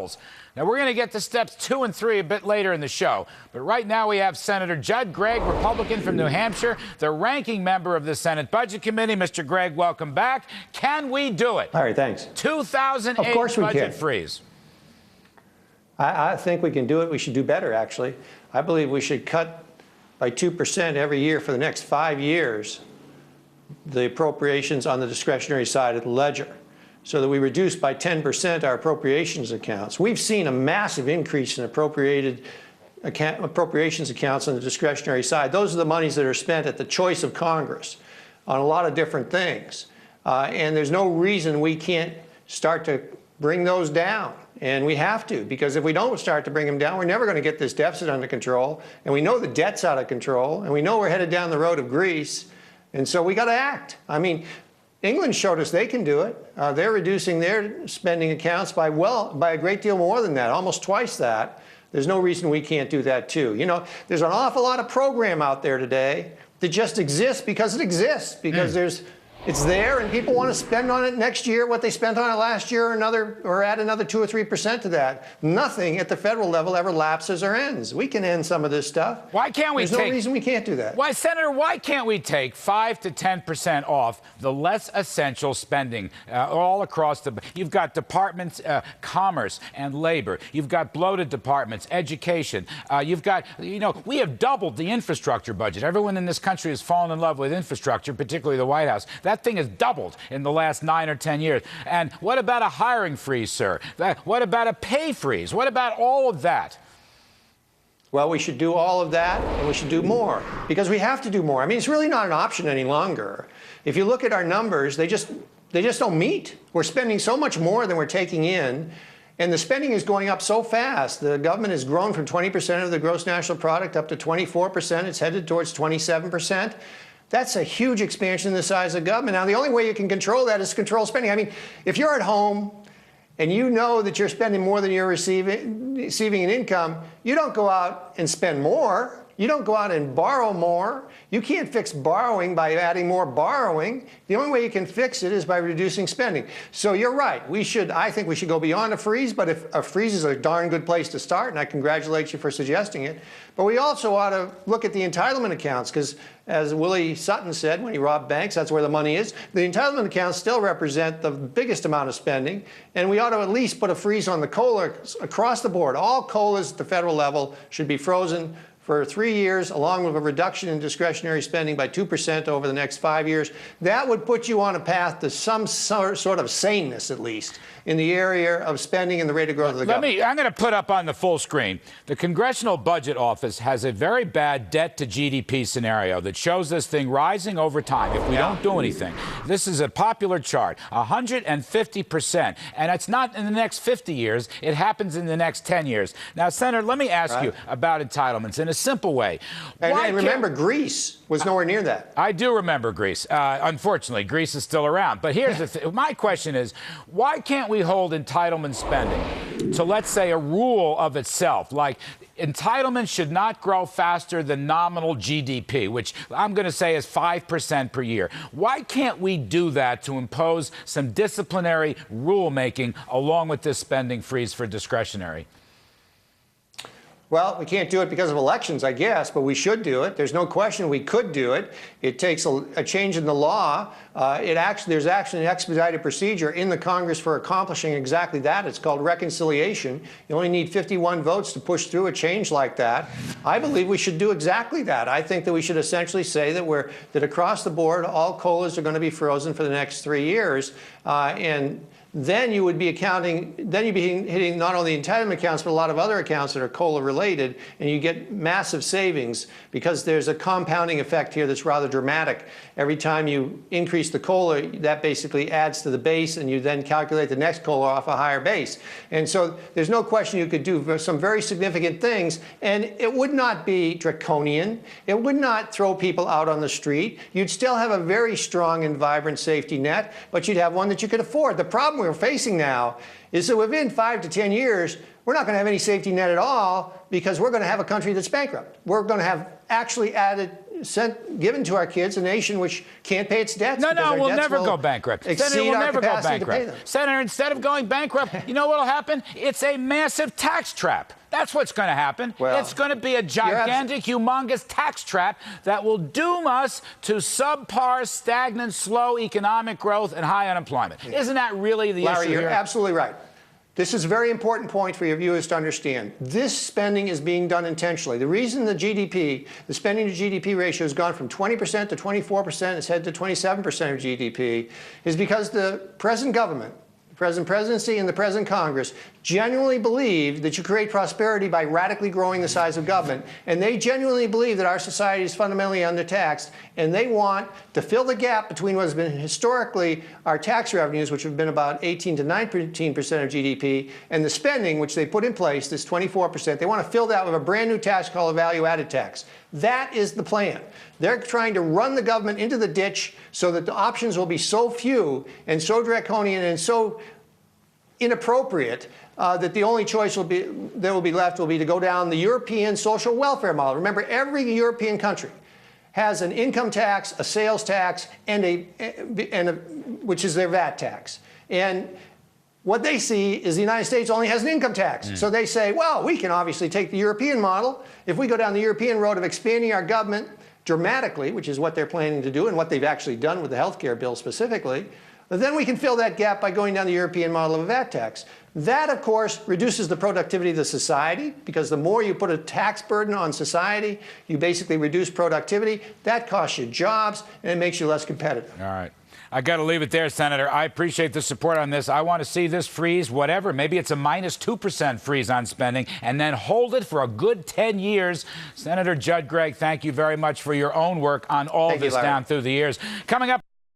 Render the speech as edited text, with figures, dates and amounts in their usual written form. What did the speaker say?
levels. Now, we're going to get to steps 2 and 3 a bit later in the show. But right now we have Senator Judd Gregg, Republican from New Hampshire, the ranking member of the Senate Budget Committee. Mr. Gregg, welcome back. Can we do it? All right, thanks. 2008 of course we budget can. freeze. I think we can do it. We should do better, actually. I believe we should cut by 2% every year for the next 5 years the appropriations on the discretionary side of the ledger, so that we reduce by 10% our appropriations accounts. We've seen a massive increase in appropriations accounts on the discretionary side. Those are the monies that are spent at the choice of Congress on a lot of different things. And there's no reason we can't start to bring those down. And we have to, because if we don't start to bring them down, we're never going to get this deficit under control. And we know the debt's out of control, and we know we're headed down the road of Greece. And so we got to act. I mean, England showed us they can do it. They're reducing their spending accounts by a great deal more than that, almost twice that. There's no reason we can't do that too. You know, there's an awful lot of program out there today that just exists because it exists, because it's there and people want to spend on it next year what they spent on it last year, or add another 2 or 3% to that. Nothing at the federal level ever lapses or ends. We can end some of this stuff. Why can't we? There's no reason we can't do that. Why, Senator, why can't we take 5 to 10% off the less essential spending all across the... You've got departments, commerce and labor. You've got bloated departments, education. You've got, you know, we have doubled the infrastructure budget. Everyone in this country has fallen in love with infrastructure, particularly the White House. That thing has doubled in the last 9 or 10 years. And what about a hiring freeze, sir? What about a pay freeze? What about all of that? Well, we should do all of that, and we should do more, because we have to do more. I mean, it's really not an option any longer. If you look at our numbers, they just don't meet. We're spending so much more than we're taking in, and the spending is going up so fast. The government has grown from 20% of the gross national product up to 24%. It's headed towards 27%. That's a huge expansion in the size of government. Now, the only way you can control that is control spending. I mean, if you're at home and you know that you're spending more than you're receiving in income, you don't go out and spend more. You don't go out and borrow more. You can't fix borrowing by adding more borrowing. The only way you can fix it is by reducing spending. So you're right. I think we should go beyond a freeze, but if a freeze is a darn good place to start, and I congratulate you for suggesting it. But we also ought to look at the entitlement accounts, because as Willie Sutton said when he robbed banks, that's where the money is. The entitlement accounts still represent the biggest amount of spending, and we ought to at least put a freeze on the COLA across the board. All COLAs at the federal level should be frozen for 3 years, along with a reduction in discretionary spending by 2% over the next 5 years. That would put you on a path to some sort of saneness, at least, in the area of spending and the rate of growth of the government. I'm going to put up on the full screen. The Congressional Budget Office has a very bad debt to GDP scenario that shows this thing rising over time if we don't do anything. This is a popular chart, 150%. And it's not in the next 50 years. It happens in the next 10 years. Now, Senator, let me ask you about entitlements in a simple way. And remember, Greece was nowhere near that. I do remember Greece. Unfortunately, Greece is still around. But here's the thing. My question is, why can't we hold entitlement spending to, let's say, a rule of itself? Like, entitlements should not grow faster than nominal GDP, which I'm going to say is 5% per year. Why can't we do that to impose some disciplinary rulemaking along with this spending freeze for discretionary? Well, we can't do it because of elections, I guess, but we should do it. There's no question we could do it. It takes a change in the law. There's actually an expedited procedure in the Congress for accomplishing exactly that. It's called reconciliation. You only need 51 votes to push through a change like that. I believe we should do exactly that. I think that we should essentially say that across the board, all COLAs are going to be frozen for the next 3 years, and then you would be hitting not only entitlement accounts, but a lot of other accounts that are COLA related, and you get massive savings because there's a compounding effect here that's rather dramatic. Every time you increase the COLA, that basically adds to the base, and you then calculate the next COLA off a higher base. And so there's no question you could do some very significant things, and it would not be draconian. It would not throw people out on the street. You'd still have a very strong and vibrant safety net, but you'd have one that you could afford. The problem we're facing now is that within 5 to 10 years, we're not going to have any safety net at all, because we're going to have a country that's bankrupt. We're going to have actually given to our kids, a nation which can't pay its debts. No, because our we'll debts never will go bankrupt. exceed Senator, we'll our never go capacity to pay them. bankrupt. Senator, instead of going bankrupt, you know what will happen? It's a massive tax trap. That's what's going to happen. Well, it's going to be a gigantic, humongous tax trap that will doom us to subpar, stagnant, slow economic growth and high unemployment. Isn't that really the Larry, issue you're here? absolutely right. This is a very important point for your viewers to understand. This spending is being done intentionally. The reason the spending to GDP ratio has gone from 20% to 24%, it's headed to 27% of GDP, is because the present government, the present presidency and the present Congress genuinely believe that you create prosperity by radically growing the size of government. And they genuinely believe that our society is fundamentally undertaxed. And they want to fill the gap between what has been historically our tax revenues, which have been about 18 to 19% of GDP, and the spending, which they put in place, this 24%. They want to fill that with a brand new tax called a value-added tax. That is the plan. They're trying to run the government into the ditch so that the options will be so few and so draconian and so inappropriate that the only choice that will be left will be to go down the European social welfare model. Remember, every European country has an income tax, a sales tax, and which is their VAT tax. And what they see is the United States only has an income tax. So they say, well, we can obviously take the European model. If we go down the European road of expanding our government dramatically, which is what they're planning to do and what they've actually done with the health care bill specifically, then we can fill that gap by going down the European model of a VAT tax. That, of course, reduces the productivity of the society, because the more you put a tax burden on society, you basically reduce productivity. That costs you jobs, and it makes you less competitive. All right. I got to leave it there, Senator. I appreciate the support on this. I want to see this freeze, whatever. Maybe it's a minus 2% freeze on spending, and then hold it for a good 10 years. Senator Judd Gregg, thank you very much for your own work on all this down through the years. Coming up.